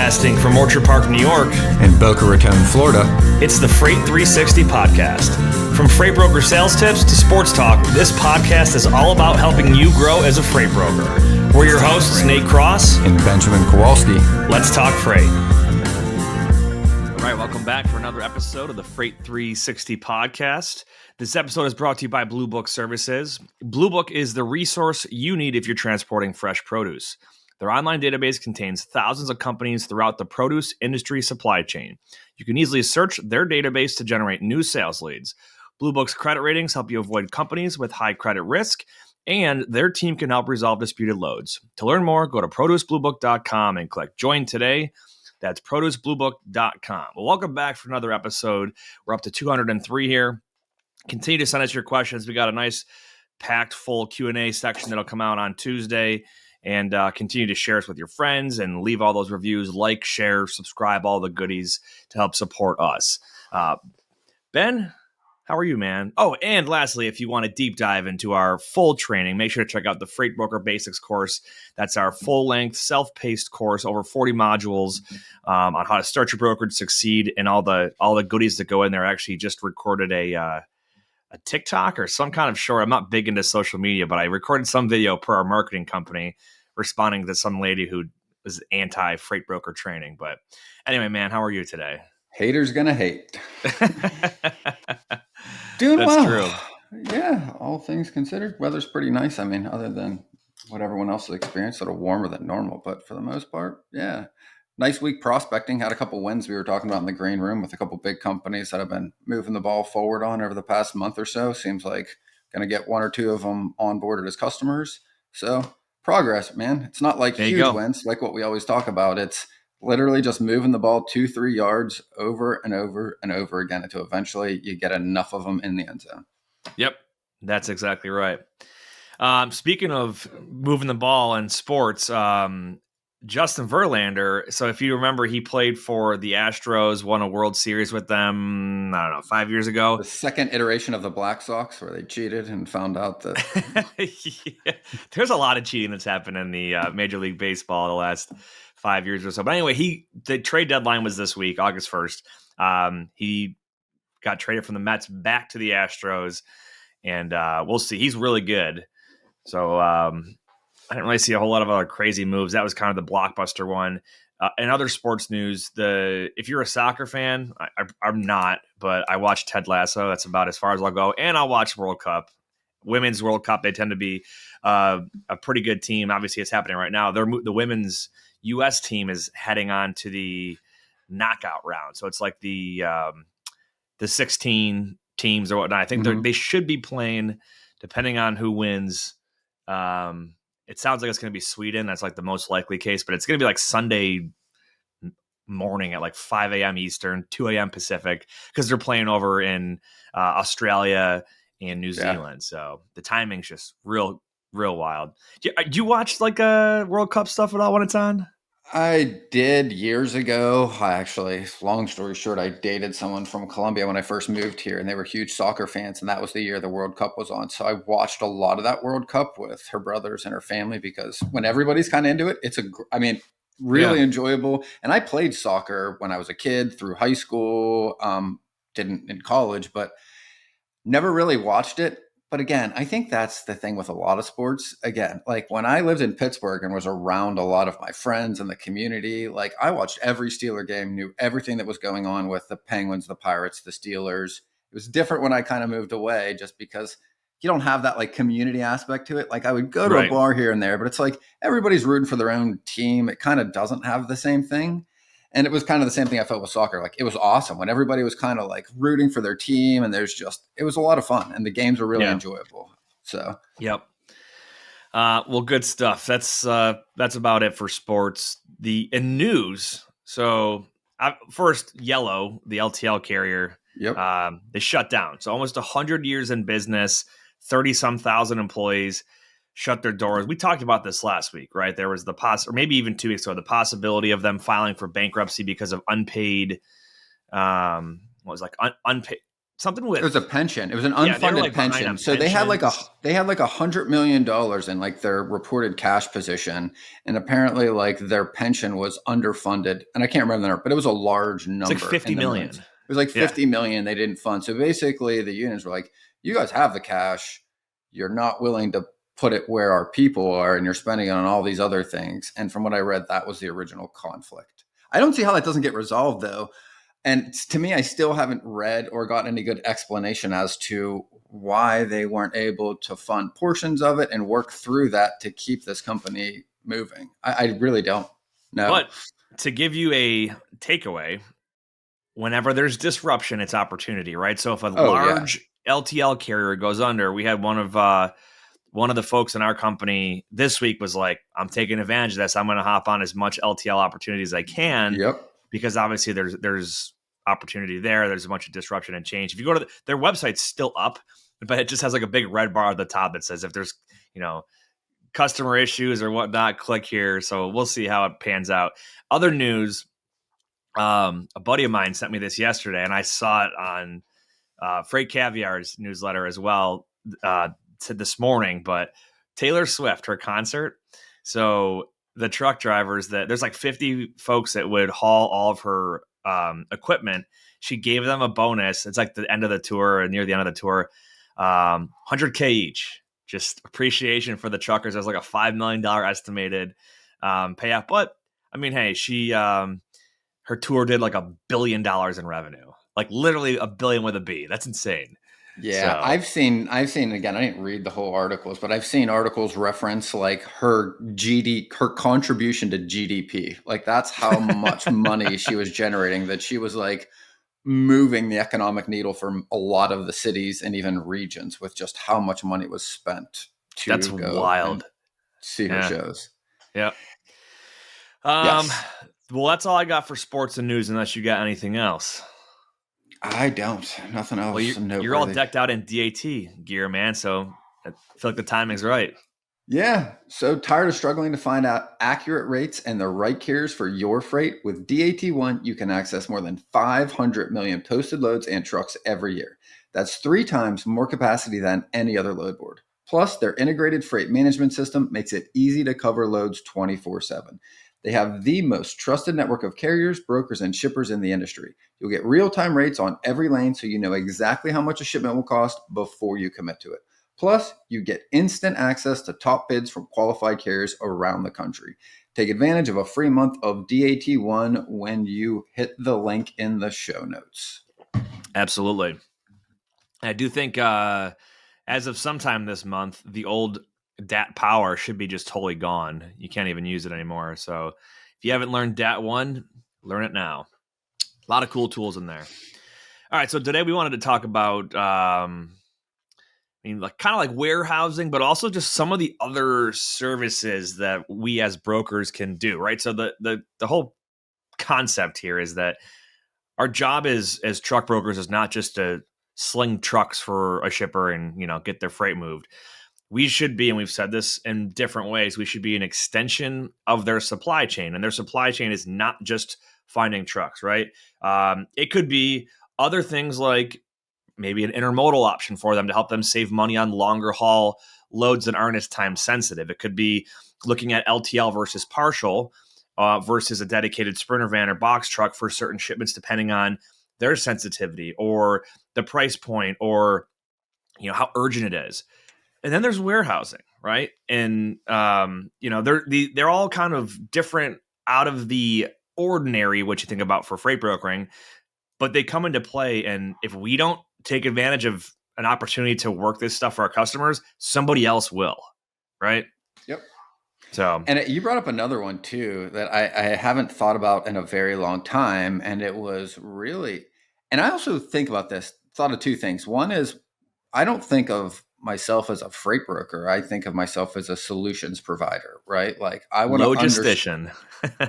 Broadcasting from Orchard Park, New York, and Boca Raton, Florida, it's the Freight 360 podcast. From freight broker sales tips to sports talk, this podcast is all about helping you grow as a freight broker. We're your hosts, Nate Cross and Benjamin Kowalski. Let's talk freight. All right, welcome back for another episode of the Freight 360 podcast. This episode is brought to you by Blue Book Services. Blue Book is the resource you need if you're transporting fresh produce. Their online database contains thousands of companies throughout the produce industry supply chain. You can easily search their database to generate new sales leads. Blue Book's credit ratings help you avoid companies with high credit risk, and their team can help resolve disputed loads. To learn more, go to producebluebook.com and click Join today. That's producebluebook.com. Well, welcome back for another episode. We're up to 203 here. Continue to send us your questions. We got a nice packed full Q&A section that'll come out on Tuesday. And continue to share us with your friends and leave all those reviews, like, share, subscribe, all the goodies to help support us. Ben, how are you, man? Oh, and lastly, if you want to deep dive into our full training, make sure to check out the Freight Broker Basics course. That's our full-length, self-paced course, over 40 modules on how to start your brokerage, succeed, and all the goodies that go in there. I actually just recorded a TikTok or some kind of short. I'm not big into social media, but I recorded some video per our marketing company responding to some lady who was anti-freight broker training. But anyway, man, how are you today? Haters gonna hate. Doing That's well. True. Yeah, all things considered, weather's pretty nice. I mean, other than what everyone else has experienced, sort of warmer than normal. But for the most part, yeah. Nice week prospecting. Had a couple wins we were talking about in the green room with a couple big companies that have been moving the ball forward on over the past month or so. Seems like going to get one or two of them onboarded as customers. So progress, man. It's not like huge wins, like what we always talk about. It's literally just moving the ball 2-3 yards over and over and over again until eventually you get enough of them in the end zone. Yep, that's exactly right. Speaking of moving the ball in sports, Justin Verlander, so if you remember, he played for the Astros, won a World Series with them, I don't know, 5 years ago. The second iteration of the Black Sox where they cheated and found out that... Yeah. There's a lot of cheating that's happened in the Major League Baseball the last 5 years or so. But anyway, the trade deadline was this week, August 1st. He got traded from the Mets back to the Astros, and we'll see. He's really good. So I didn't really see a whole lot of other crazy moves. That was kind of the blockbuster one. In other sports news, if you're a soccer fan, I'm not, but I watch Ted Lasso. That's about as far as I'll go. And I'll watch World Cup. Women's World Cup, they tend to be a pretty good team. Obviously, it's happening right now. The women's U.S. team is heading on to the knockout round. So it's like the 16 teams or whatnot. I think they should be playing, depending on who wins. It sounds like it's going to be Sweden. That's like the most likely case, but it's going to be like Sunday morning at like 5 a.m. Eastern, 2 a.m. Pacific, because they're playing over in Australia and New Zealand. So the timing's just real wild. Do you watch like World Cup stuff at all when it's on? I did years ago. Long story short, I dated someone from Colombia when I first moved here, and they were huge soccer fans, and that was the year the World Cup was on. So I watched a lot of that World Cup with her brothers and her family, because when everybody's kind of into it, it's really enjoyable. And I played soccer when I was a kid through high school, didn't in college, but never really watched it. But again, I think that's the thing with a lot of sports. Again, like when I lived in Pittsburgh and was around a lot of my friends and the community, like I watched every Steeler game, knew everything that was going on with the Penguins, the Pirates, the Steelers. It was different when I kind of moved away, just because you don't have that like community aspect to it. Like I would go to a bar here and there, but it's like everybody's rooting for their own team. It kind of doesn't have the same thing. And it was kind of the same thing I felt with soccer. Like it was awesome when everybody was kind of like rooting for their team, and it was a lot of fun, and the games were really enjoyable. So, yep. Well, good stuff. That's about it for sports. In news. So first, Yellow, the LTL carrier, they shut down. So almost 100 years in business, 30-some thousand employees shut their doors. We talked about this last week, right? There was or maybe even 2 weeks ago, the possibility of them filing for bankruptcy because of unpaid, unpaid something It was a with, pension. It was an yeah, they were unfunded like behind pension. on So they had like a pensions. $100 million in like their reported cash position, and apparently like their pension was underfunded. And I can't remember the number, but it was a large It's like number 50 in the millions. million. It was like Yeah. 50 million they didn't fund. So basically, the unions were like, "You guys have the cash. You're not willing to put it where our people are, and you're spending it on all these other things." And from what I read, that was the original conflict. I don't see how that doesn't get resolved though. And to me, I still haven't read or gotten any good explanation as to why they weren't able to fund portions of it and work through that to keep this company moving. I really don't know. But to give you a takeaway, whenever there's disruption, it's opportunity, right? So if a Oh yeah. large LTL carrier goes under, we had one of the folks in our company this week was like, I'm taking advantage of this. I'm going to hop on as much LTL opportunity as I can, Yep. because obviously there's opportunity there. There's a bunch of disruption and change. If you go to their website's still up, but it just has like a big red bar at the top that says if there's, you know, customer issues or whatnot, click here. So we'll see how it pans out. Other news, a buddy of mine sent me this yesterday, and I saw it on Freight Caviar's newsletter as well this morning. But Taylor Swift, her concert. So the truck drivers that there's like 50 folks that would haul all of her equipment. She gave them a bonus. It's like the end of the tour or near the end of the tour, 100K each. Just appreciation for the truckers. There's like a $5 million estimated payout. But I mean, hey, her tour did like $1 billion in revenue, like literally a billion with a B. That's insane. Yeah, So I've seen again, I didn't read the whole articles, but I've seen articles reference like her contribution to GDP. Like that's how much money she was generating, that she was like moving the economic needle for a lot of the cities and even regions with just how much money was spent that's to go and wild. see her Yeah. shows. Yep. Um, Yes. well, that's all I got for sports and news, unless you got anything else. I don't. Nothing Well, else you're all noteworthy. decked out in DAT gear, man. So I feel like the timing's right. Yeah, so tired of struggling to find out accurate rates and the right carriers for your freight? With DAT1, you can access more than 500 million posted loads and trucks every year. That's 3 times more capacity than any other load board. Plus, their integrated freight management system makes it easy to cover loads 24/7. They have the most trusted network of carriers, brokers, and shippers in the industry. You'll get real time rates on every lane so you know exactly how much a shipment will cost before you commit to it. Plus, you get instant access to top bids from qualified carriers around the country. Take advantage of a free month of DAT1 when you hit the link in the show notes. Absolutely. I do think as of sometime this month, the old DAT Power should be just totally gone. You can't even use it anymore. So if you haven't learned DAT1, learn it now. A lot of cool tools in there. All right, so today we wanted to talk about like kind of like warehousing, but also just some of the other services that we as brokers can do, right? So the whole concept here is that our job as truck brokers is not just to sling trucks for a shipper and, you know, get their freight moved. We should be, and we've said this in different ways, we should be an extension of their supply chain. And their supply chain is not just finding trucks, right? It could be other things like maybe an intermodal option for them to help them save money on longer haul loads that aren't as time sensitive. It could be looking at LTL versus partial versus a dedicated Sprinter van or box truck for certain shipments, depending on their sensitivity or the price point or, you know, how urgent it is. And then there's warehousing, right? And you know, they're all kind of different out of the ordinary what you think about for freight brokering, but they come into play. And if we don't take advantage of an opportunity to work this stuff for our customers, somebody else will, right? Yep. So, And you brought up another one too that I haven't thought about in a very long time. And it was really, and I also think about this, thought of 2 things. One is I don't think of myself as a freight broker. I think of myself as a solutions provider, right? Like I want to logistician.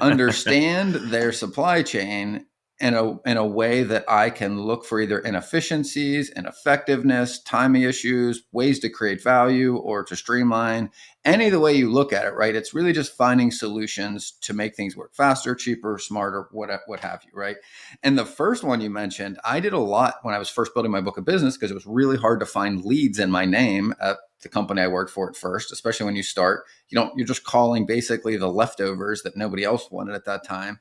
understand their supply chain in a way that I can look for either inefficiencies, ineffectiveness, timing issues, ways to create value or to streamline. Any of the way you look at it, right? It's really just finding solutions to make things work faster, cheaper, smarter, what have you, right? And the first one you mentioned, I did a lot when I was first building my book of business because it was really hard to find leads in my name at the company I worked for at first, especially when you start. You're just calling basically the leftovers that nobody else wanted at that time.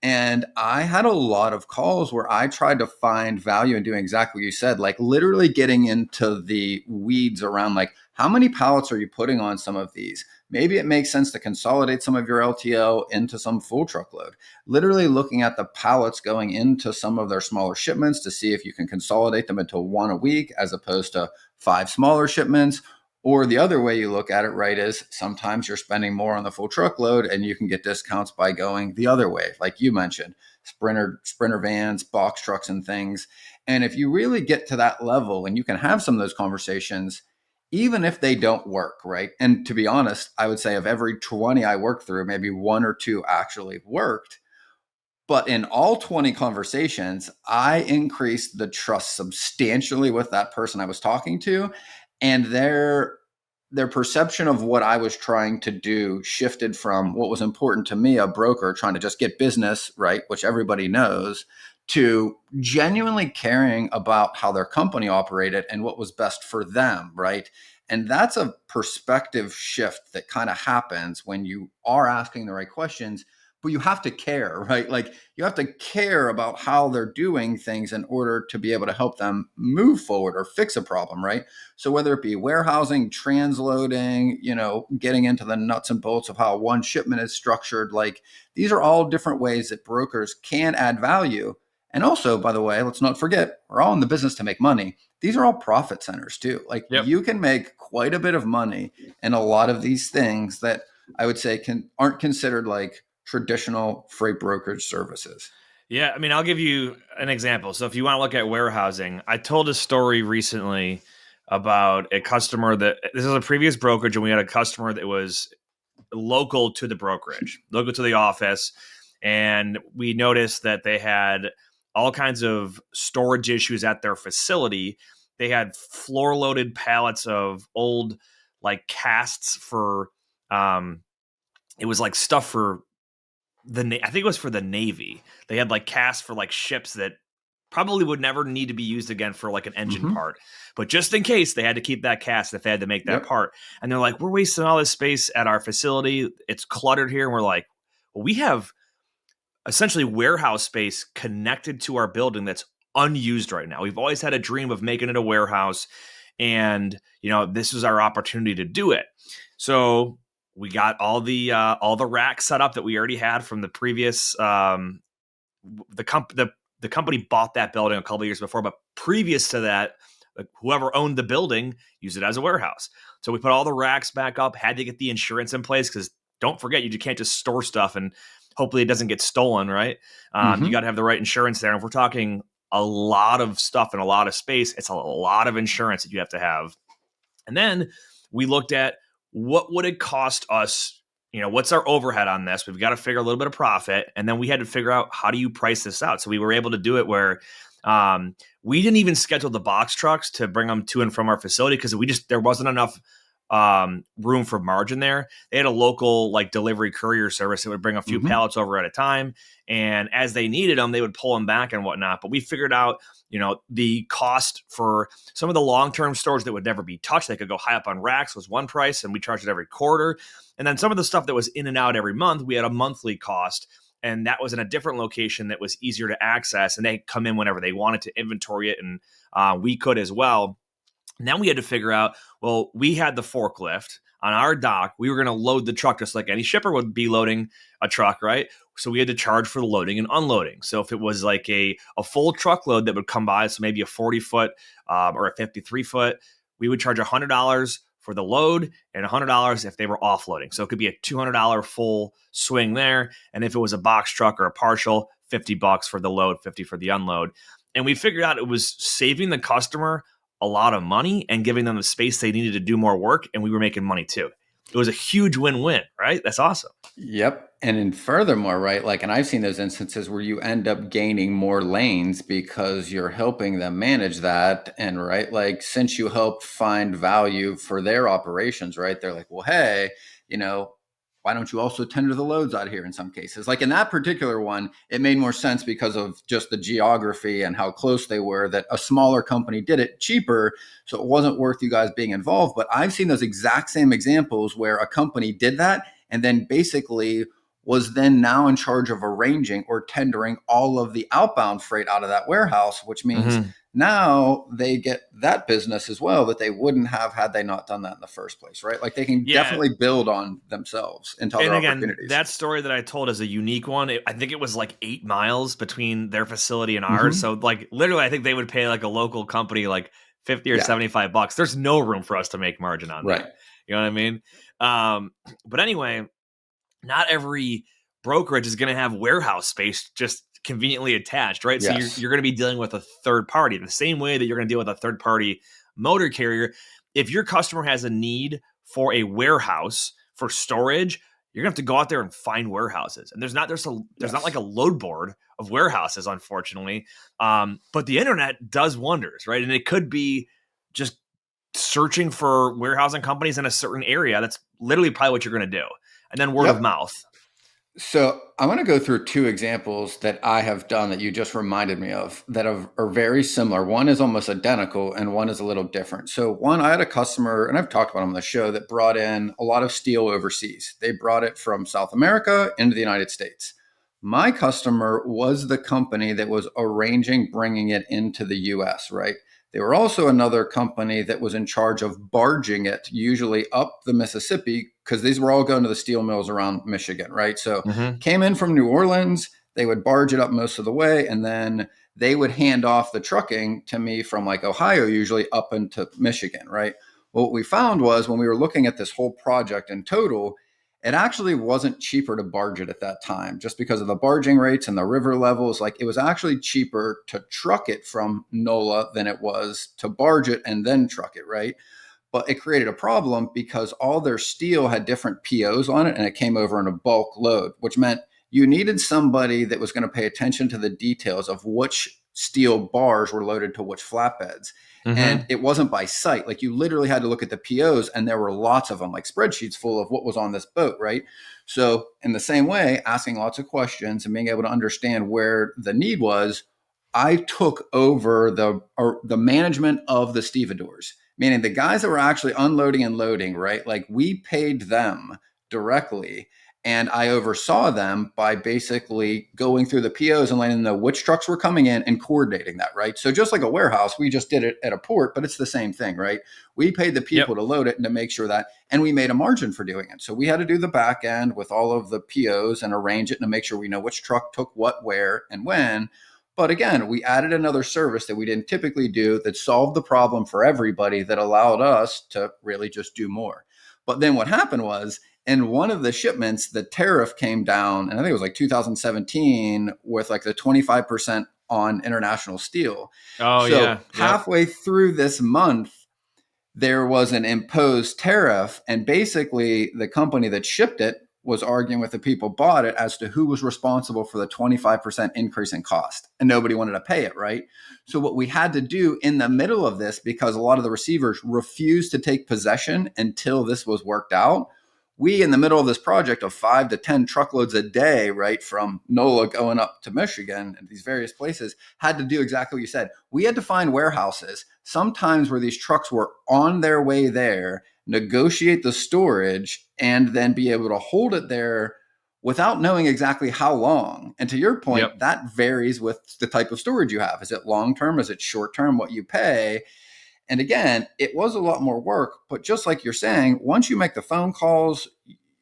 And I had a lot of calls where I tried to find value in doing exactly what you said, like literally getting into the weeds around like, how many pallets are you putting on some of these? Maybe it makes sense to consolidate some of your LTL into some full truckload. Literally looking at the pallets going into some of their smaller shipments to see if you can consolidate them into one a week as opposed to 5 smaller shipments. Or the other way you look at it, right, is sometimes you're spending more on the full truckload and you can get discounts by going the other way, like you mentioned, sprinter vans, box trucks, and things. And if you really get to that level and you can have some of those conversations, even if they don't work, right? And to be honest, I would say of every 20 I worked through, maybe one or two actually worked. But in all 20 conversations, I increased the trust substantially with that person I was talking to. And their perception of what I was trying to do shifted from what was important to me, a broker trying to just get business, right, which everybody knows, to genuinely caring about how their company operated and what was best for them, right? And that's a perspective shift that kind of happens when you are asking the right questions, but you have to care, right? Like you have to care about how they're doing things in order to be able to help them move forward or fix a problem, right? So whether it be warehousing, transloading, getting into the nuts and bolts of how one shipment is structured, like these are all different ways that brokers can add value. And also, by the way, let's not forget, we're all in the business to make money. These are all profit centers too. Like Yep. you can make quite a bit of money in a lot of these things that I would say aren't considered like traditional freight brokerage services. Yeah, I mean, I'll give you an example. So if you want to look at warehousing, I told a story recently about a customer that this is a previous brokerage, and we had a customer that was local to the brokerage, local to the office, and we noticed that they had all kinds of storage issues at their facility. They had floor loaded pallets of old like casts for it was like stuff for I think it was for the Navy. They had like casts for like ships that probably would never need to be used again for like an engine part. But just in case, they had to keep that cast if they had to make that part. And they're like, we're wasting all this space at our facility. It's cluttered here. And we're like, well, we have essentially warehouse space connected to our building that's unused right now. We've always had a dream of making it a warehouse. And, this was our opportunity to do it. So we got all the racks set up that we already had from the previous the company bought that building a couple of years before, but previous to that, whoever owned the building used it as a warehouse. So we put all the racks back up, had to get the insurance in place because don't forget, you can't just store stuff and hopefully it doesn't get stolen, right? You got to have the right insurance there. And if we're talking a lot of stuff and a lot of space, it's a lot of insurance that you have to have. And then we looked at what would it cost us? What's our overhead on this? We've got to figure a little bit of profit. And then we had to figure out, how do you price this out? So we were able to do it where we didn't even schedule the box trucks to bring them to and from our facility because there wasn't enough room for margin there. They had a local like delivery courier service that would bring a few pallets over at a time. And as they needed them, they would pull them back and whatnot. But we figured out, the cost for some of the long-term storage that would never be touched. They could go high up on racks was one price, and we charged it every quarter. And then some of the stuff that was in and out every month, we had a monthly cost. And that was in a different location that was easier to access. And they come in whenever they wanted to inventory it. And we could as well. And then we had to figure out, well, we had the forklift on our dock. We were going to load the truck just like any shipper would be loading a truck, right? So we had to charge for the loading and unloading. So if it was like a full truckload that would come by, so maybe a 40-foot or a 53-foot, we would charge $100 for the load and $100 if they were offloading. So it could be a $200 full swing there. And if it was a box truck or a partial, $50 for the load, $50 for the unload. And we figured out it was saving the customer a lot of money and giving them the space they needed to do more work. And we were making money too. it was a huge win-win, right? That's awesome. Yep. And then furthermore, right, like, and I've seen those instances where you end up gaining more lanes because you're helping them manage that. And right, like, since you help find value for their operations, right, they're like, well, hey, you know, why don't you also tender the loads out here in some cases? Like in that particular one, it made more sense because of just the geography and how close they were that a smaller company did it cheaper. So it wasn't worth you guys being involved. But I've seen those exact same examples where a company did that and then basically was then now in charge of arranging or tendering all of the outbound freight out of that warehouse, which means now they get that business as well that they wouldn't have had they not done that in the first place, right? Like they can definitely build on themselves into other opportunities. That story that I told is a unique one. I think it was like 8 miles between their facility and ours. So like literally, I think they would pay like a local company like 50 or $75. There's no room for us to make margin on that. You know what I mean? But anyway, not every brokerage is going to have warehouse space just conveniently attached, right? Yes. So you're going to be dealing with a third party the same way that you're going to deal with a third party motor carrier. If your customer has a need for a warehouse for storage, you're going to have to go out there and find warehouses. And there's not like a load board of warehouses, unfortunately. But the internet does wonders, right? And it could be just searching for warehousing companies in a certain area. That's literally probably what you're going to do. And then word of mouth. So I want to go through 2 examples that I have done that you just reminded me of that are very similar. One is almost identical and one is a little different. So one, I had a customer, and I've talked about him on the show, that brought in a lot of steel overseas. They brought it from South America into the United States. My customer was the company that was arranging bringing it into the US, right? They were also another company that was in charge of barging it, usually up the Mississippi, because these were all going to the steel mills around Michigan, right? So came in from New Orleans, they would barge it up most of the way, and then they would hand off the trucking to me from like Ohio, usually up into Michigan, right? Well, what we found was when we were looking at this whole project in total, it actually wasn't cheaper to barge it at that time just because of the barging rates and the river levels. Like it was actually cheaper to truck it from NOLA than it was to barge it and then truck it, right? But it created a problem because all their steel had different POs on it and it came over in a bulk load, which meant you needed somebody that was going to pay attention to the details of which steel bars were loaded to which flatbeds. And it wasn't by sight. Like you literally had to look at the POs and there were lots of them, like spreadsheets full of what was on this boat, right? So in the same way, asking lots of questions and being able to understand where the need was, I took over the management of the stevedores, meaning the guys that were actually unloading and loading, right? Like we paid them directly. And I oversaw them by basically going through the POs and letting them know which trucks were coming in and coordinating that, right? So just like a warehouse, we just did it at a port, but it's the same thing, right? We paid the people to load it and to make sure that, and we made a margin for doing it. So we had to do the back end with all of the POs and arrange it to make sure we know which truck took what, where, and when. But again, we added another service that we didn't typically do that solved the problem for everybody that allowed us to really just do more. But then what happened was, in one of the shipments, the tariff came down, and I think it was like 2017 with like the 25% on international steel. Halfway through this month, there was an imposed tariff, and basically the company that shipped it was arguing with the people who bought it as to who was responsible for the 25% increase in cost, and nobody wanted to pay it, right? So what we had to do in the middle of this, because a lot of the receivers refused to take possession until this was worked out, we, in the middle of this project of 5 to 10 truckloads a day, right, from NOLA going up to Michigan and these various places, had to do exactly what you said. We had to find warehouses, sometimes where these trucks were on their way there, negotiate the storage, and then be able to hold it there without knowing exactly how long. And to your point, that varies with the type of storage you have. Is it long-term? Is it short-term? What you pay? And again, it was a lot more work, but just like you're saying, once you make the phone calls,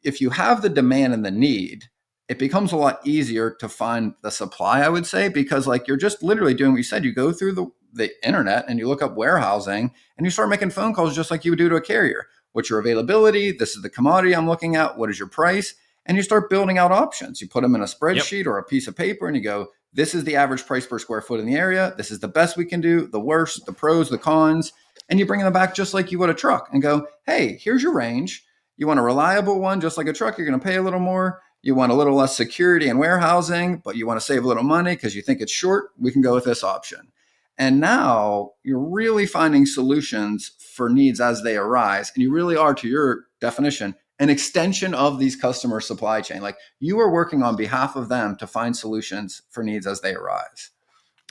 if you have the demand and the need, it becomes a lot easier to find the supply, I would say, because like you're just literally doing what you said. You go through the internet and you look up warehousing and you start making phone calls just like you would do to a carrier. What's your availability? This is the commodity I'm looking at. What is your price? And you start building out options. You put them in a spreadsheet or a piece of paper and you go, this is the average price per square foot in the area. This is the best we can do, the worst, the pros, the cons. And you bring them back just like you would a truck and go, hey, here's your range. You want a reliable one, just like a truck, you're going to pay a little more. You want a little less security and warehousing, but you want to save a little money because you think it's short, we can go with this option. And now you're really finding solutions for needs as they arise. And you really are, to your definition, an extension of these customer supply chain. Like you are working on behalf of them to find solutions for needs as they arise.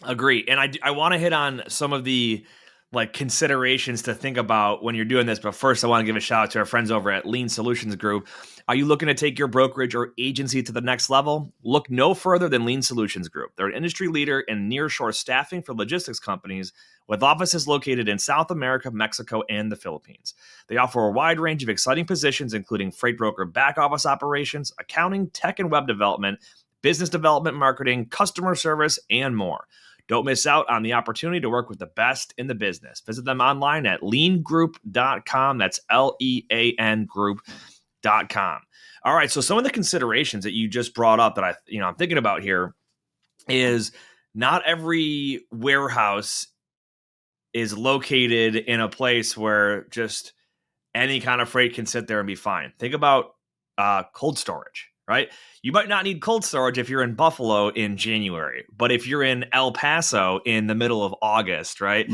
Agree. And I want to hit on some of the like considerations to think about when you're doing this. But first, I want to give a shout out to our friends over at Lean Solutions Group. Are you looking to take your brokerage or agency to the next level? Look no further than Lean Solutions Group. They're an industry leader in nearshore staffing for logistics companies with offices located in South America, Mexico, and the Philippines. They offer a wide range of exciting positions, including freight broker back office operations, accounting, tech and web development, business development, marketing, customer service, and more. Don't miss out on the opportunity to work with the best in the business. Visit them online at leangroup.com. That's LEAN group.com. All right. So some of the considerations that you just brought up that I'm thinking about here is not every warehouse is located in a place where just any kind of freight can sit there and be fine. Think about cold storage, right? You might not need cold storage if you're in Buffalo in January, but if you're in El Paso in the middle of August, right?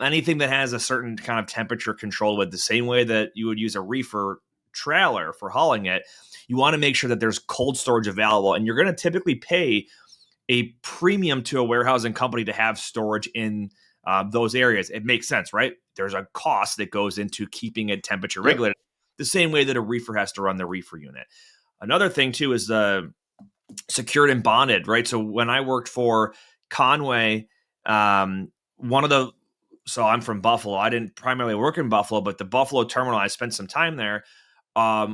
Anything that has a certain kind of temperature control with the same way that you would use a reefer trailer for hauling it, you want to make sure that there's cold storage available. And you're going to typically pay a premium to a warehousing company to have storage in those areas. It makes sense, right? There's a cost that goes into keeping it temperature regulated, the same way that a reefer has to run the reefer unit. Another thing, too, is the secured and bonded, right? So when I worked for Conway, so I'm from Buffalo. I didn't primarily work in Buffalo, but the Buffalo terminal, I spent some time there.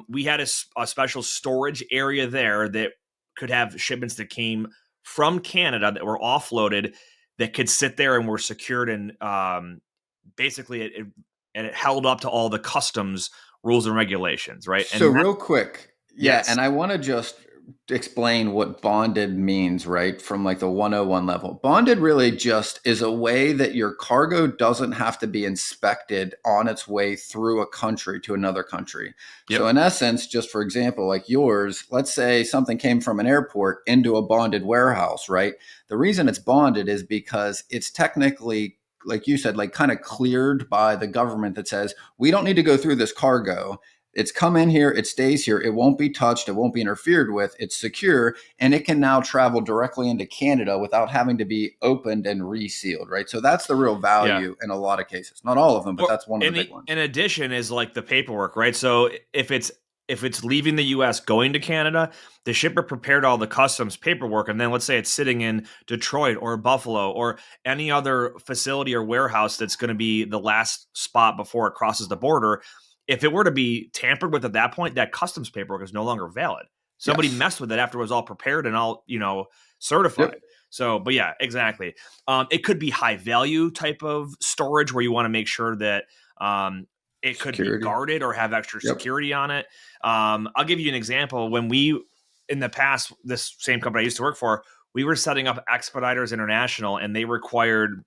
We had a special storage area there that could have shipments that came from Canada that were offloaded that could sit there and were secured. And basically it held up to all the customs rules and regulations, right? So and real quick. Yes. And I want to just explain what bonded means, right? From like the 101 level. Bonded really just is a way that your cargo doesn't have to be inspected on its way through a country to another country. Yep. So in essence, just for example, like yours, let's say something came from an airport into a bonded warehouse, right? The reason it's bonded is because it's technically, like you said, like kind of cleared by the government that says, we don't need to go through this cargo. It's come in here, it stays here, it won't be touched, it won't be interfered with, it's secure, and it can now travel directly into Canada without having to be opened and resealed, right? So that's the real value in a lot of cases. Not all of them, but that's one of the big ones. In addition is like the paperwork, right? So if it's leaving the US going to Canada, the shipper prepared all the customs paperwork, and then let's say it's sitting in Detroit or Buffalo or any other facility or warehouse that's going to be the last spot before it crosses the border. If it were to be tampered with at that point, that customs paperwork is no longer valid. Somebody messed with it after it was all prepared and all, certified. Yep. So, but yeah, exactly. It could be high value type of storage where you want to make sure that it could be guarded or have extra security on it. I'll give you an example. When in the past, this same company I used to work for, we were setting up Expeditors International, and they required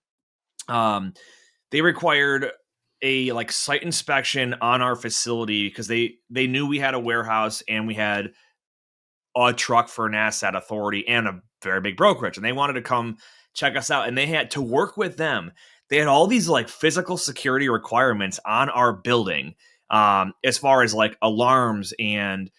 a like site inspection on our facility because they knew we had a warehouse and we had a truck for an asset authority and a very big brokerage, and they wanted to come check us out, and they had to work with them. They had all these like physical security requirements on our building, as far as like alarms and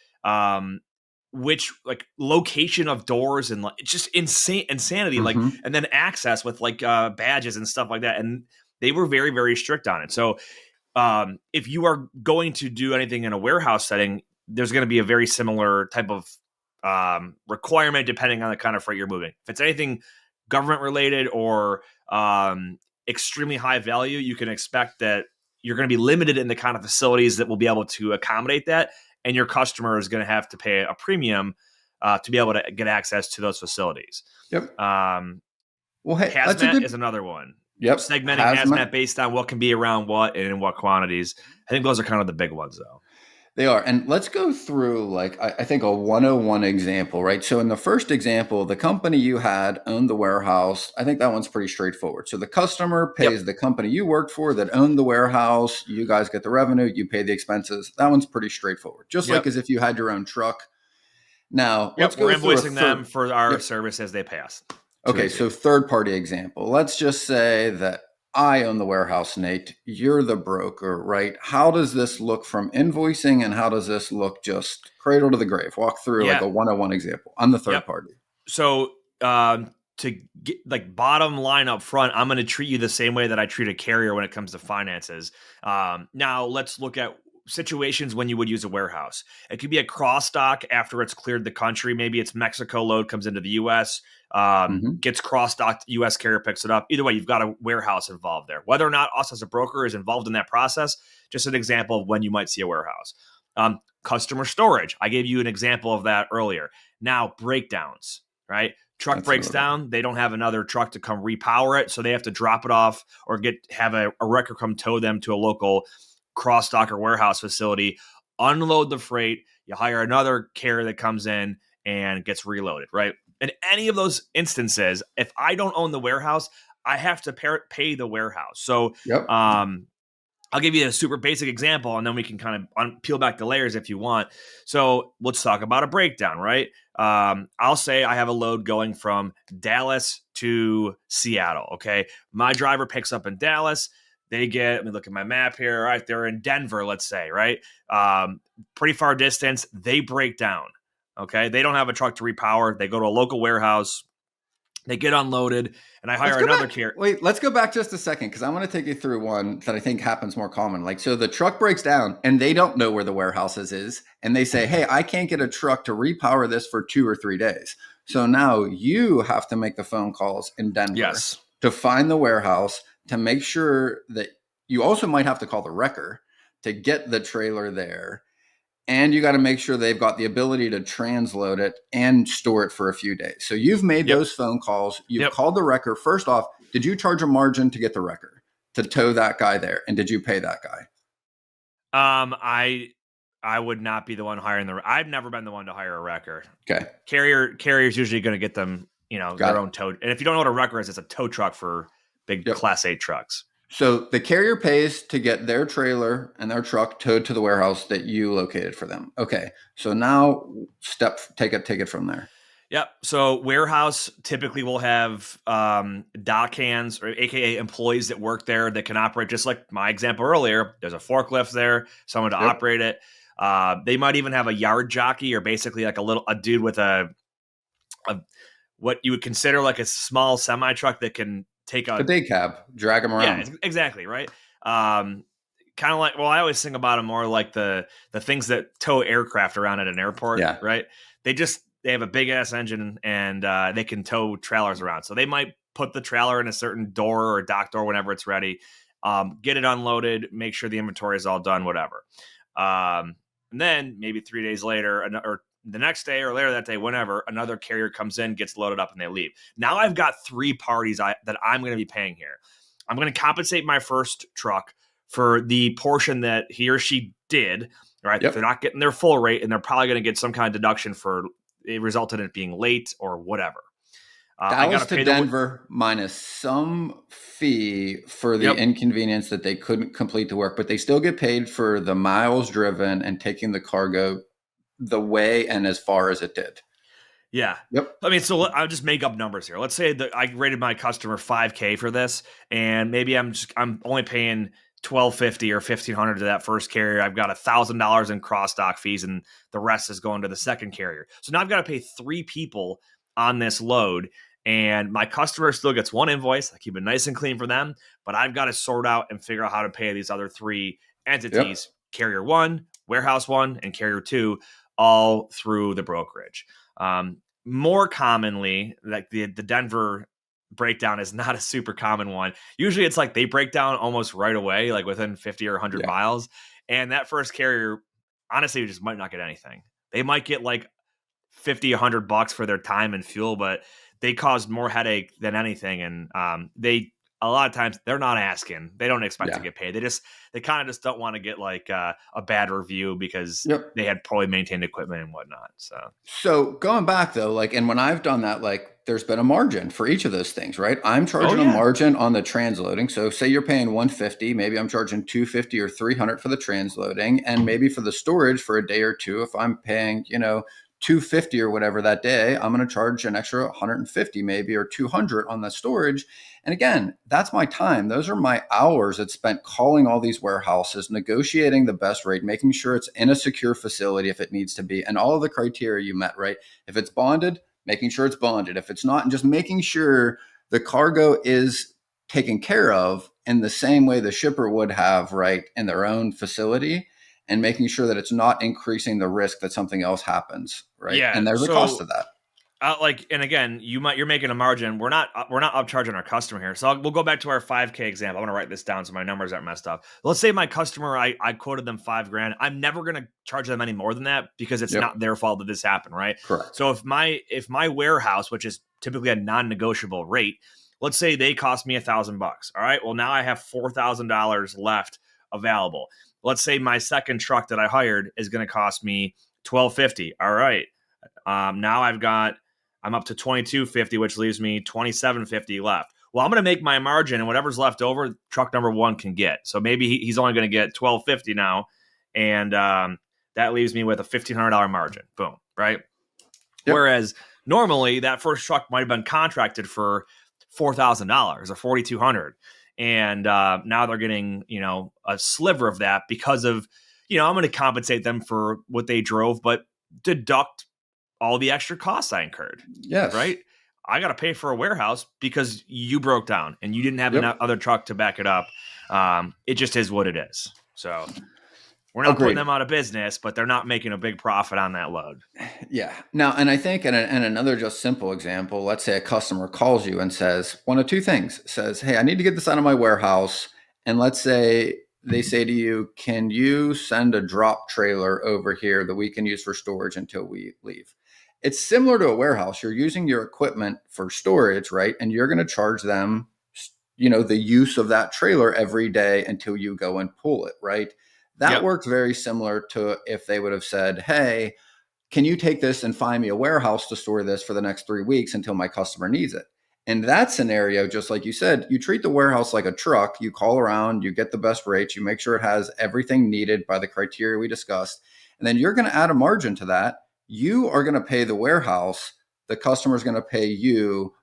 which like location of doors and like just insanity, like, and then access with like badges and stuff like that. And they were very, very strict on it. So if you are going to do anything in a warehouse setting, there's going to be a very similar type of requirement depending on the kind of freight you're moving. If it's anything government related or extremely high value, you can expect that you're going to be limited in the kind of facilities that will be able to accommodate that. And your customer is going to have to pay a premium to be able to get access to those facilities. Yep. Well, hey, hazmat is another one. Yep. Segmenting hazmat based on what can be around what and in what quantities. I think those are kind of the big ones, though. They are. And let's go through, like, I think a 101 example, right? So, in the first example, the company you had owned the warehouse. I think that one's pretty straightforward. So, the customer Yep. pays the company you worked for that owned the warehouse. You guys get the revenue, you pay the expenses. That one's pretty straightforward, just like Yep. as if you had your own truck. Now, let's Yep. We're go through a invoicing them third. for our Yep. services they pay us. Too Okay, easy. so third party example. Let's just say that I own the warehouse, Nate. You're the broker, right? How does this look from invoicing and how does this look just cradle to the grave? Walk through like Yeah. a 101 example. I'm the third Yep. party. So to get like bottom line up front, I'm going to treat you the same way that I treat a carrier when it comes to finances. Now let's look at situations when you would use a warehouse. It could be a cross dock after it's cleared the country. Maybe it's Mexico load comes into the U.S. Hmm. Gets cross docked. U.S. carrier picks it up. Either way, you've got a warehouse involved there. Whether or not us as a broker is involved in that process, just an example of when you might see a warehouse. Customer storage. I gave you an example of that earlier. Now breakdowns. Right? Truck That's breaks another one. down. They don't have another truck to come repower it, so they have to drop it off or have a wrecker come tow them to a local cross dock or warehouse facility, unload the freight. You hire another carrier that comes in and gets reloaded. Right? In any of those instances, if I don't own the warehouse, I have to pay the warehouse. So Yep. I'll give you a super basic example, and then we can kind of peel back the layers if you want. So let's talk about a breakdown, right? I'll say I have a load going from Dallas to Seattle. Okay, my driver picks up in Dallas. Let me look at my map here. All right, they're in Denver, let's say, right? Pretty far distance. They break down. Okay, they don't have a truck to repower. They go to a local warehouse. They get unloaded, and I Let's hire go another back. carrier. Wait, let's go back just a second because I want to take you through one that I think happens more common. Like, so the truck breaks down and they don't know where the warehouses is. And they say, hey, I can't get a truck to repower this for 2 or 3 days. So now you have to make the phone calls in Denver Yes. to find the warehouse to make sure that you also might have to call the wrecker to get the trailer there. And you got to make sure they've got the ability to transload it and store it for a few days. So you've made Yep. those phone calls. You've Yep. called the wrecker. First off, did you charge a margin to get the wrecker to tow that guy there? And did you pay that guy? I would not be the one hiring I've never been the one to hire a wrecker. Okay. Carrier's usually going to get them, Got their it. own tow. And if you don't know what a wrecker is, it's a tow truck for big Yep. Class 8 trucks. So the carrier pays to get their trailer and their truck towed to the warehouse that you located for them. Okay. So now take it from there. Yep. So warehouse typically will have dock hands, or AKA employees that work there that can operate just like my example earlier. There's a forklift there, someone to Yep. operate it. They might even have a yard jockey, or basically like a dude with a what you would consider like a small semi truck that can take A day cab, drag them around. Yeah, exactly, right? Kind of like, well, I always think about them more like the things that tow aircraft around at an airport, Yeah. right? They have a big ass engine and they can tow trailers around. So they might put the trailer in a certain door or dock door whenever it's ready, get it unloaded, make sure the inventory is all done, whatever. And then maybe 3 days later, or the next day or later that day, whenever, another carrier comes in, gets loaded up, and they leave. Now I've got three parties that I'm going to be paying here. I'm going to compensate my first truck for the portion that he or she did, right? Yep. They're not getting their full rate, and they're probably going to get some kind of deduction for it resulted in it being late or whatever. Dallas to Denver minus some fee for the inconvenience that they couldn't complete the work, but they still get paid for the miles driven and taking the cargo the way and as far as it did. Yeah. Yep. I mean, so I'll just make up numbers here. Let's say that I rated my customer $5,000 for this, and maybe I'm only paying $1,250 or $1,500 to that first carrier. I've got $1,000 in cross dock fees, and the rest is going to the second carrier. So now I've got to pay three people on this load, and my customer still gets one invoice. I keep it nice and clean for them, but I've got to sort out and figure out how to pay these other three entities: carrier one, warehouse one, and carrier two, all through the brokerage. More commonly, like the Denver breakdown is not a super common one. Usually it's like they break down almost right away, like within 50 or 100 miles. And that first carrier, honestly, just might not get anything. They might get like 50, $100 for their time and fuel, but they caused more headache than anything. And they a lot of times they're not asking. They don't expect to Yeah. get paid. They kind of just don't want to get like a bad review because Yep. they had poorly maintained equipment and whatnot. So going back though, like, and when I've done that, like, there's been a margin for each of those things, right? I'm Oh charging a yeah. margin on the transloading. So say you're paying 150, maybe I'm charging 250 or 300 for the transloading, and maybe for the storage for a day or two, if I'm paying, 250 or whatever that day, I'm going to charge an extra 150 maybe or 200 on the storage. And again, that's my time. Those are my hours that's spent calling all these warehouses, negotiating the best rate, making sure it's in a secure facility if it needs to be, and all of the criteria you met, right? If it's bonded, making sure it's bonded. If it's not, and just making sure the cargo is taken care of in the same way the shipper would have, right, in their own facility, and making sure that it's not increasing the risk that something else happens, right? Yeah. And there's a cost So to that. and again, you're making a margin. We're not upcharging our customer here. So we'll go back to our 5K example. I want to write this down so my numbers aren't messed up. Let's say my customer, I quoted them $5,000. I'm never going to charge them any more than that because it's Yep. not their fault that this happened, right? Correct. So if my warehouse, which is typically a non-negotiable rate, let's say they cost me $1,000. All right. Well, now I have $4,000 left available. Let's say my second truck that I hired is going to cost me $1,250. All right. Now I'm up to $2,250, which leaves me $2,750 left. Well, I'm going to make my margin, and whatever's left over, truck number one can get. So maybe he's only going to get $1,250 now, and that leaves me with a $1,500 margin. Boom, right? Yep. Whereas normally that first truck might have been contracted for $4,000 or $4,200, and now they're getting a sliver of that because of I'm going to compensate them for what they drove, but deduct all the extra costs I incurred. Yes. Right. I got to pay for a warehouse because you broke down and you didn't have another truck to back it up. It just is what it is. So we're not putting them out of business, but they're not making a big profit on that load. Yeah. Now, and I think, and another just simple example, let's say a customer calls you and says one of two things, says, hey, I need to get this out of my warehouse. And let's say they say to you, can you send a drop trailer over here that we can use for storage until we leave? It's similar to a warehouse. You're using your equipment for storage, right? And you're going to charge them, the use of that trailer every day until you go and pull it, right? That works very similar to if they would have said, hey, can you take this and find me a warehouse to store this for the next 3 weeks until my customer needs it? In that scenario, just like you said, you treat the warehouse like a truck. You call around, you get the best rates, you make sure it has everything needed by the criteria we discussed, and then you're going to add a margin to that. You are going to pay the warehouse. The customer is going to pay you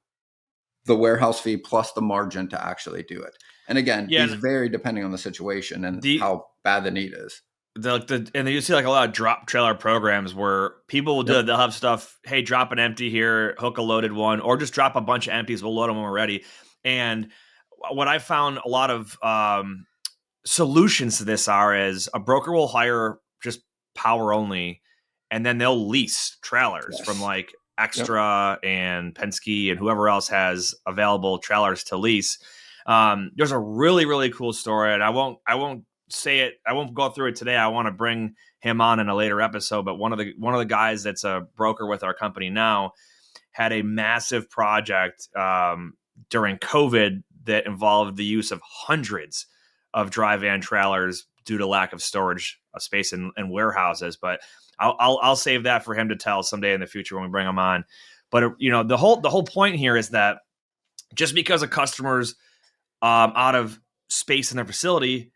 the warehouse fee plus the margin to actually do it. And again, these vary depending on the situation and how bad the need is. And you see like a lot of drop trailer programs where people will do it. They'll have stuff, hey, drop an empty here, hook a loaded one, or just drop a bunch of empties. We'll load them when we're ready. And what I found a lot of solutions to this is a broker will hire just power only, and then they'll lease trailers from like Extra and Penske and whoever else has available trailers to lease. There's a really, really cool story, and I won't say it. I won't go through it today. I want to bring him on in a later episode. But one of the guys that's a broker with our company now had a massive project during COVID that involved the use of hundreds of dry van trailers due to lack of storage space in warehouses. But I'll save that for him to tell someday in the future when we bring him on. But the whole point here is that just because a customer's out of space in their facility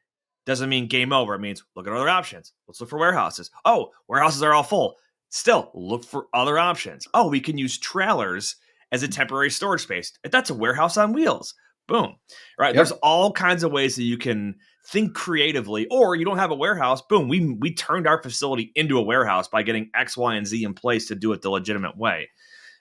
doesn't mean game over. It means look at other options. Let's look for warehouses. Oh, warehouses are all full. Still, look for other options. Oh, we can use trailers as a temporary storage space. That's a warehouse on wheels. Boom. Right. There's all kinds of ways that you can think creatively, or you don't have a warehouse. Boom. We turned our facility into a warehouse by getting X, Y, and Z in place to do it the legitimate way.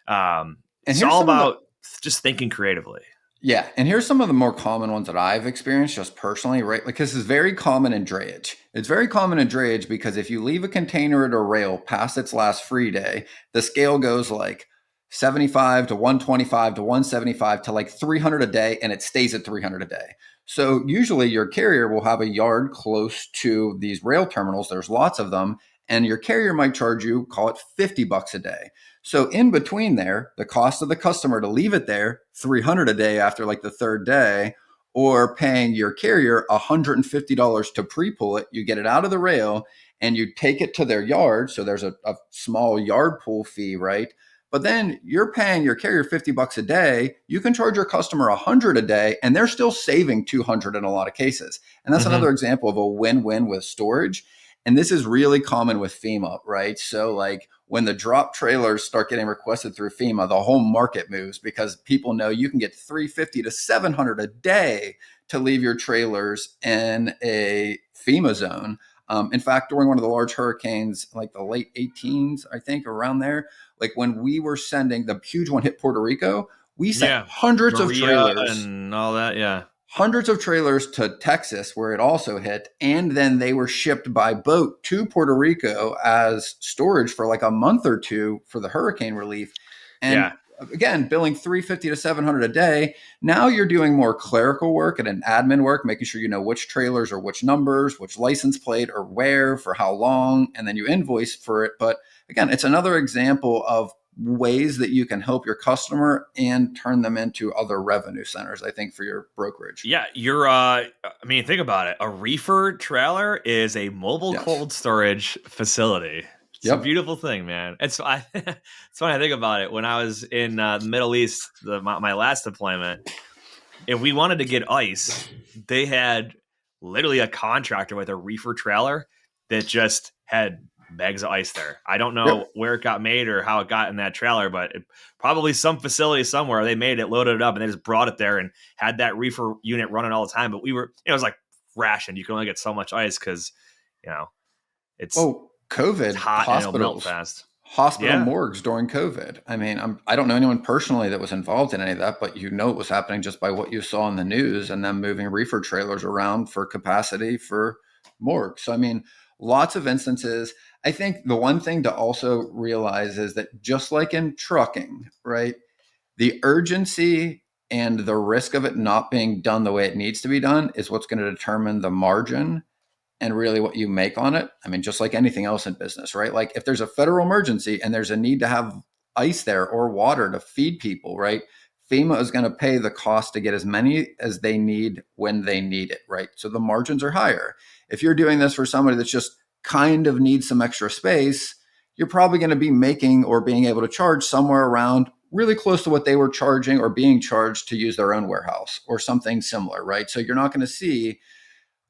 And it's all about just thinking creatively. Yeah. And here's some of the more common ones that I've experienced just personally, right? Like this is very common in drayage. It's very common in drayage because if you leave a container at a rail past its last free day, the scale goes like 75 to 125 to 175 to like 300 a day, and it stays at 300 a day. So usually your carrier will have a yard close to these rail terminals. There's lots of them. And your carrier might charge you, call it $50 a day. So in between there, the cost of the customer to leave it there, $300 a day after like the third day, or paying your carrier $150 to pre-pull it. You get it out of the rail and you take it to their yard. So there's a small yard pull fee, right? But then you're paying your carrier $50 a day. You can charge your customer $100 a day, and they're still saving $200 in a lot of cases. And that's Mm-hmm. another example of a win-win with storage. And this is really common with FEMA, right? So like when the drop trailers start getting requested through FEMA, the whole market moves because people know you can get 350 to 700 a day to leave your trailers in a FEMA zone. In fact, during one of the large hurricanes, like the late 18s, I think around there, like when we were sending the huge one hit Puerto Rico, we sent Yeah. Maria and all that. Yeah. hundreds of trailers to Texas where it also hit, and then they were shipped by boat to Puerto Rico as storage for like a month or two for the hurricane relief. And Yeah. again, billing 350 to 700 a day. Now you're doing more clerical work and an admin work, making sure you know which trailers or which numbers, which license plate or where for how long, and then you invoice for it. But again, it's another example of ways that you can help your customer and turn them into other revenue centers, I think, for your brokerage. Yeah, I mean, think about it. A reefer trailer is a mobile Yes. cold storage facility. It's a Yep. beautiful thing, man. It's funny I think about it. When I was in the Middle East, my last deployment, if we wanted to get ice, they had literally a contractor with a reefer trailer that just had bags of ice there. I don't know Yep. where it got made or how it got in that trailer, but probably some facility somewhere they made it, loaded it up, and they just brought it there and had that reefer unit running all the time. But it was like rationed. You can only get so much ice because, you know, it's Oh, it's COVID hot and it'll melt fast. hospital Yeah. morgues during COVID. I mean, I don't know anyone personally that was involved in any of that, but you know it was happening just by what you saw in the news and them moving reefer trailers around for capacity for morgues. So, I mean, lots of instances. I think the one thing to also realize is that just like in trucking, right, the urgency and the risk of it not being done the way it needs to be done is what's going to determine the margin and really what you make on it. I mean, just like anything else in business, right? Like if there's a federal emergency and there's a need to have ice there or water to feed people, right? FEMA is going to pay the cost to get as many as they need when they need it, right? So the margins are higher. If you're doing this for somebody that's just kind of needs some extra space, you're probably going to be making or being able to charge somewhere around really close to what they were charging or being charged to use their own warehouse or something similar, right? So you're not going to see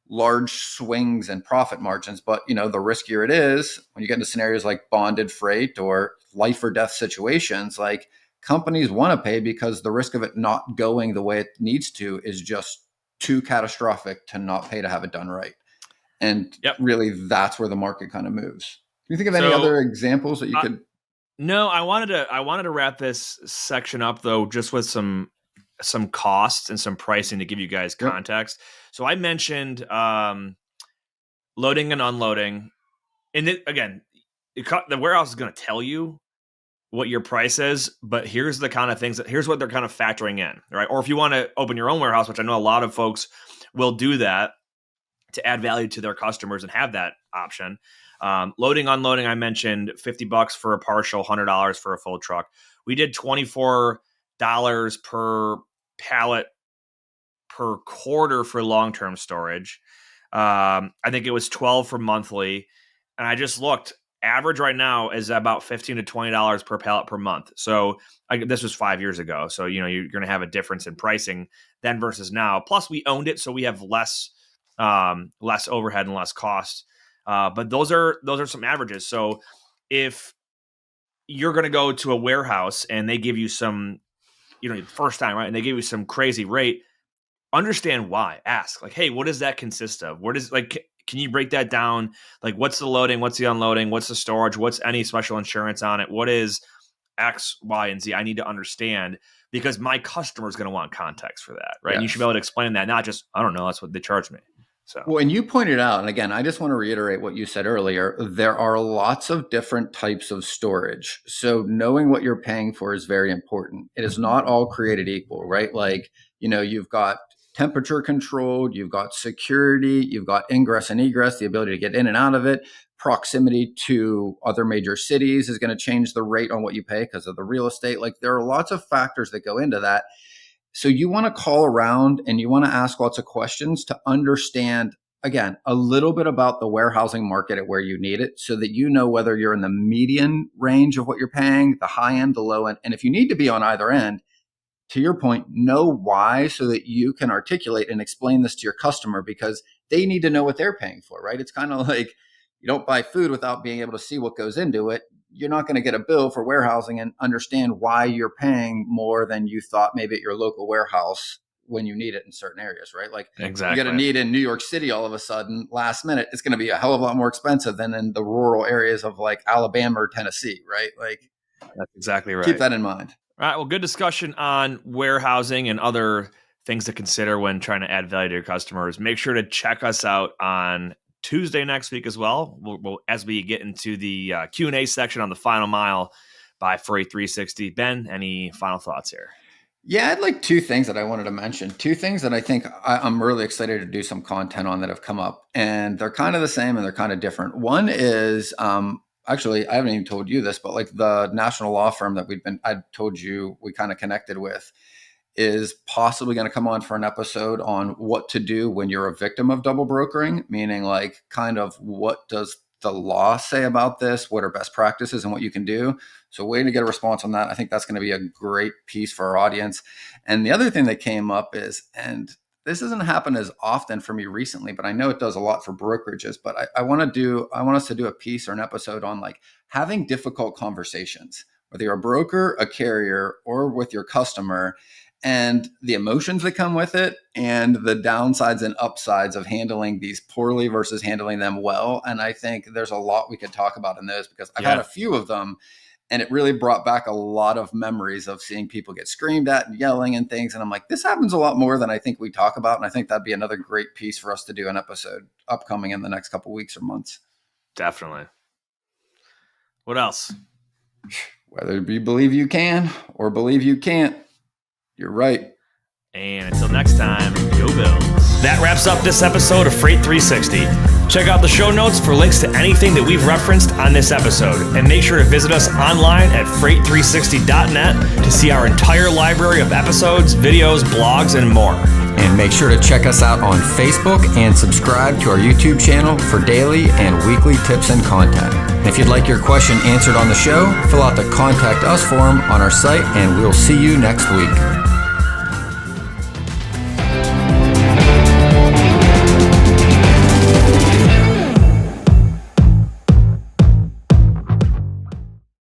large swings in profit margins. But the riskier it is when you get into scenarios like bonded freight or life or death situations, like companies want to pay because the risk of it not going the way it needs to is just too catastrophic to not pay to have it done right. And Yep. really, that's where the market kind of moves. Do you think of any So other examples that you could? no, I wanted to wrap this section up though, just with some costs and some pricing to give you guys Yep. context. So I mentioned loading and unloading, and again, the warehouse is going to tell you what your price is, but here's the kind of things here's what they're kind of factoring in, right? Or if you want to open your own warehouse, which I know a lot of folks will do that to add value to their customers and have that option. Loading, unloading, I mentioned $50 for a partial, $100 for a full truck. We did $24 per pallet per quarter for long-term storage. I think it was 12 for monthly. And I just looked, average right now is about $15 to $20 per pallet per month. So this was 5 years ago. So, you're going to have a difference in pricing then versus now. Plus we owned it. So we have less overhead and less costs. But those are some averages. So if you're going to go to a warehouse and they give you some, first time, right? And they give you some crazy rate, understand why. Ask like, hey, what does that consist of? What is like? Can you break that down? Like, what's the loading? What's the unloading? What's the storage? What's any special insurance on it? What is X, Y, and Z? I need to understand because my customer is going to want context for that, right? And you should be Yes. able to explain that, not just I don't know. That's what they charge me. So Well, and you pointed out, and again, I just want to reiterate what you said earlier. There are lots of different types of storage. So knowing what you're paying for is very important. It is not all created equal, right? Like, you've got temperature controlled, you've got security, you've got ingress and egress, the ability to get in and out of it. Proximity to other major cities is going to change the rate on what you pay because of the real estate. Like there are lots of factors that go into that. So you want to call around and you want to ask lots of questions to understand, again, a little bit about the warehousing market at where you need it so that you know whether you're in the median range of what you're paying, the high end, the low end. And if you need to be on either end, to your point, know why so that you can articulate and explain this to your customer, because they need to know what they're paying for, right? It's kind of like you don't buy food without being able to see what goes into it. You're not going to get a bill for warehousing and understand why you're paying more than you thought maybe at your local warehouse when you need it in certain areas, right? Like Exactly. You get a need in New York City all of a sudden, last minute, it's going to be a hell of a lot more expensive than in the rural areas of like Alabama or Tennessee, right? Like that's exactly right. Keep that in mind. All right. Well, good discussion on warehousing and other things to consider when trying to add value to your customers. Make sure to check us out on Tuesday next week as well. We'll as we get into the Q&A section on the final mile by Freight 360. Ben, any final thoughts here? Yeah, I'd like two things that I wanted to mention. Two things that I think I'm really excited to do some content on that have come up, and they're kind of the same and they're kind of different. One is actually, I haven't even told you this, but like the national law firm that I told you we kind of connected with is possibly going to come on for an episode on what to do when you're a victim of double brokering, meaning like kind of what does the law say about this? What are best practices and what you can do? So waiting to get a response on that. I think that's going to be a great piece for our audience. And the other thing that came up is, and this doesn't happen as often for me recently, but I know it does a lot for brokerages, but I want us to do a piece or an episode on like having difficult conversations, whether you're a broker, a carrier, or with your customer, and the emotions that come with it and the downsides and upsides of handling these poorly versus handling them well. And I think there's a lot we could talk about in those because I've had a few of them. And it really brought back a lot of memories of seeing people get screamed at and yelling and things. And I'm like, this happens a lot more than I think we talk about. And I think that'd be another great piece for us to do an episode upcoming in the next couple of weeks or months. Definitely. What else? Whether you believe you can or believe you can't, you're right. And until next time, go Bills. That wraps up this episode of Freight 360. Check out the show notes for links to anything that we've referenced on this episode. And make sure to visit us online at freight360.net to see our entire library of episodes, videos, blogs, and more. And make sure to check us out on Facebook and subscribe to our YouTube channel for daily and weekly tips and content. If you'd like your question answered on the show, fill out the Contact Us form on our site, and we'll see you next week.